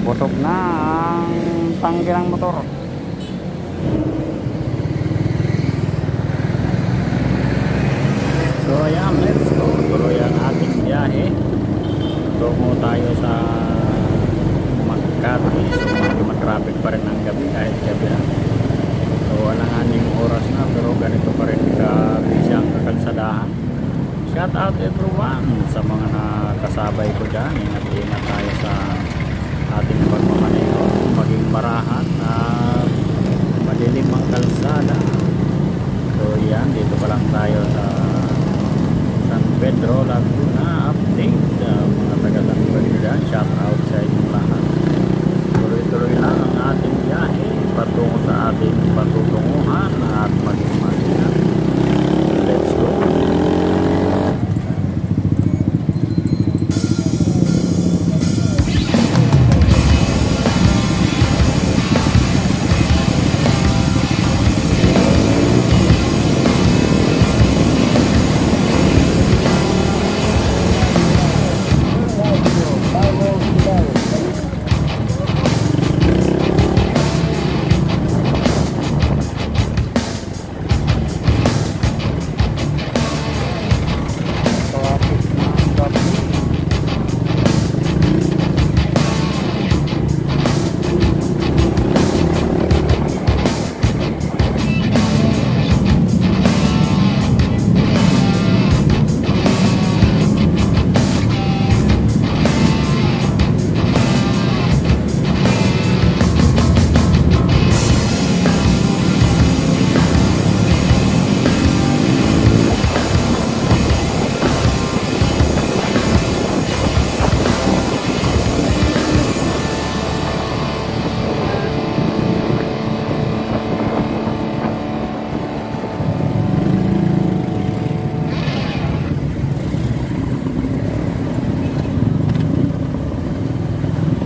Busog na ang tangke ng motor. So ayan, let's go. Tuloy ang ating biyahe. Tungo tayo sa Makati. So traffic pa rin ang gabi kahit gabi na. So alanganing oras na pero ganito pa rin ka-busy ang kakalsadahan. Shout out everyone sa mga nakasabay ko dyan. Ingat tayo sa ating pagmamaneho. Maging marahan at madilim ang kalsada. So yan, dito pa lang tayo sa San Pedro Laguna. Update mga taga San Pedro dyan. Shout out sa inyong lahat. Tuloy-tuloy lang ang ating biyahe patungo sa ating patutunguhan at maging maingat. Let's go!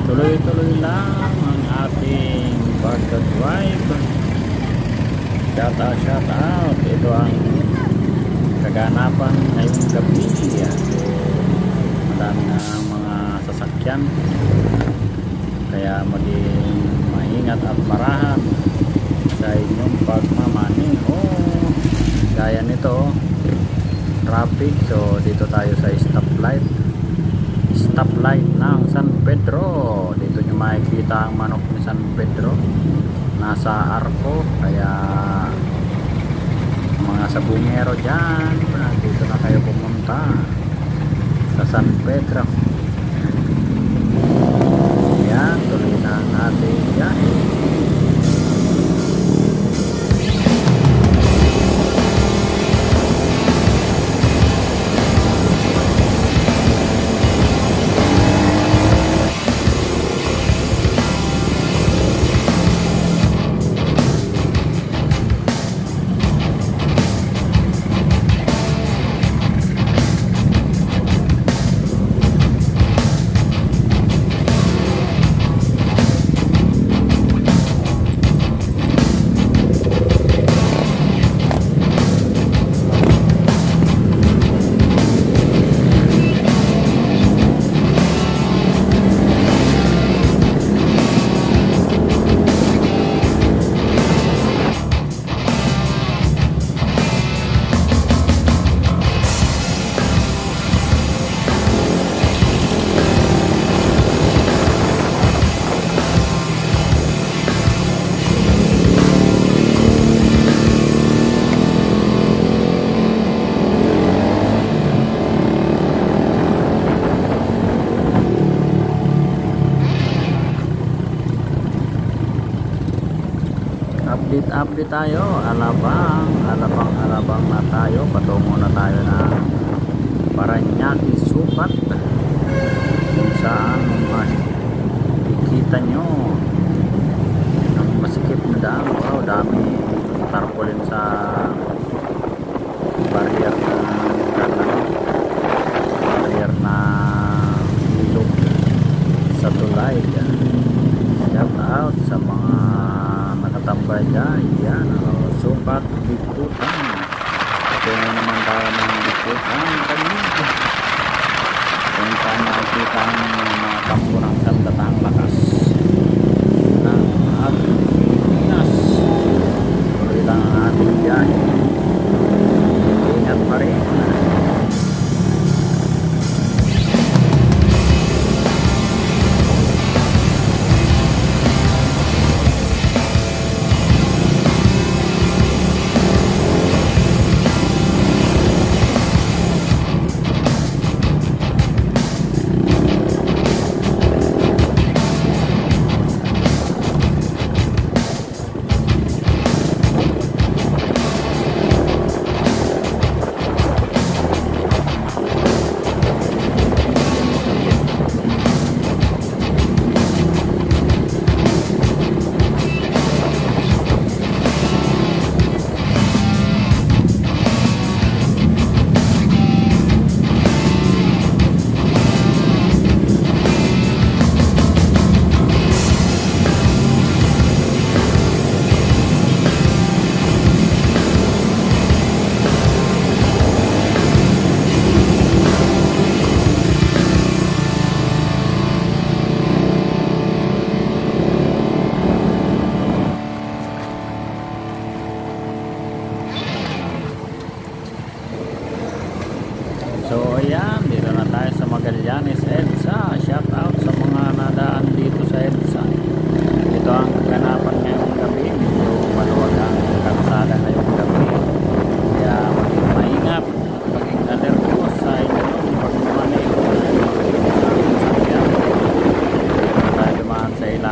Tuloy-tuloy lang ang ating pagka-drive. Shout out. Ito ang kaganapan ngayong gabi. Madami na mga sasakyan. Kaya maging maingat at marahan sa inyong pagmamaneho. Gaya nito, traffic. So dito tayo sa stoplight ng San Pedro. Dito nyo makikita ang manok ni San Pedro nasa arko, kaya mga sabungero dyan, dito na kayo pumunta sa San Pedro. Yan, tuloy na ang ating biyahe. Update tayo. Alabang na tayo. Patungo na tayo na Parañaque Sukat, kung saan makikita nyo ang masikip na daan. Wow, dami tarpaulin sa barrier na ilog sa tulay. Shout out sa mga nakatambay dyan. Yan, Sukat Bikutan. Ito naman tayo ng Bikutan kanina, kung saan makikita ang mga kampo ng sandatang lakas.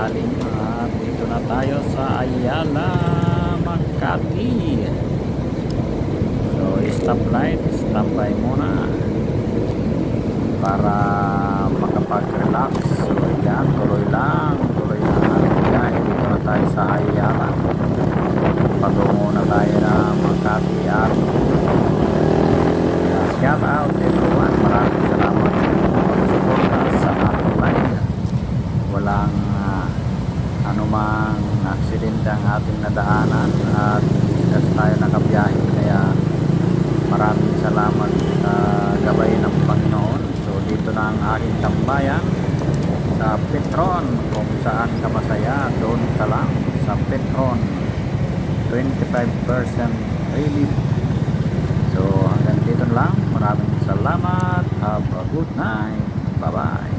malalim at dito na tayo sa Ayala, Makati. So stoplight, standby muna para makapag-relax. So yan, tuloy lang yan. Dito na tayo sa Ayala, patungo na tayo na Makati. At shout out everyone, maraming salamat sa pagsuporta sa ating live. Walang anumang aksidente ang ating nadaanan at kasi tayo nakabiyahe, kaya maraming salamat sa gabay ng Panginoon. So dito na ang aking tambayan sa Petron. Kung saan ka masaya, doon ka lang sa Petron. 25% relief. So hanggang dito lang. Maraming salamat. Have a good night. Bye bye.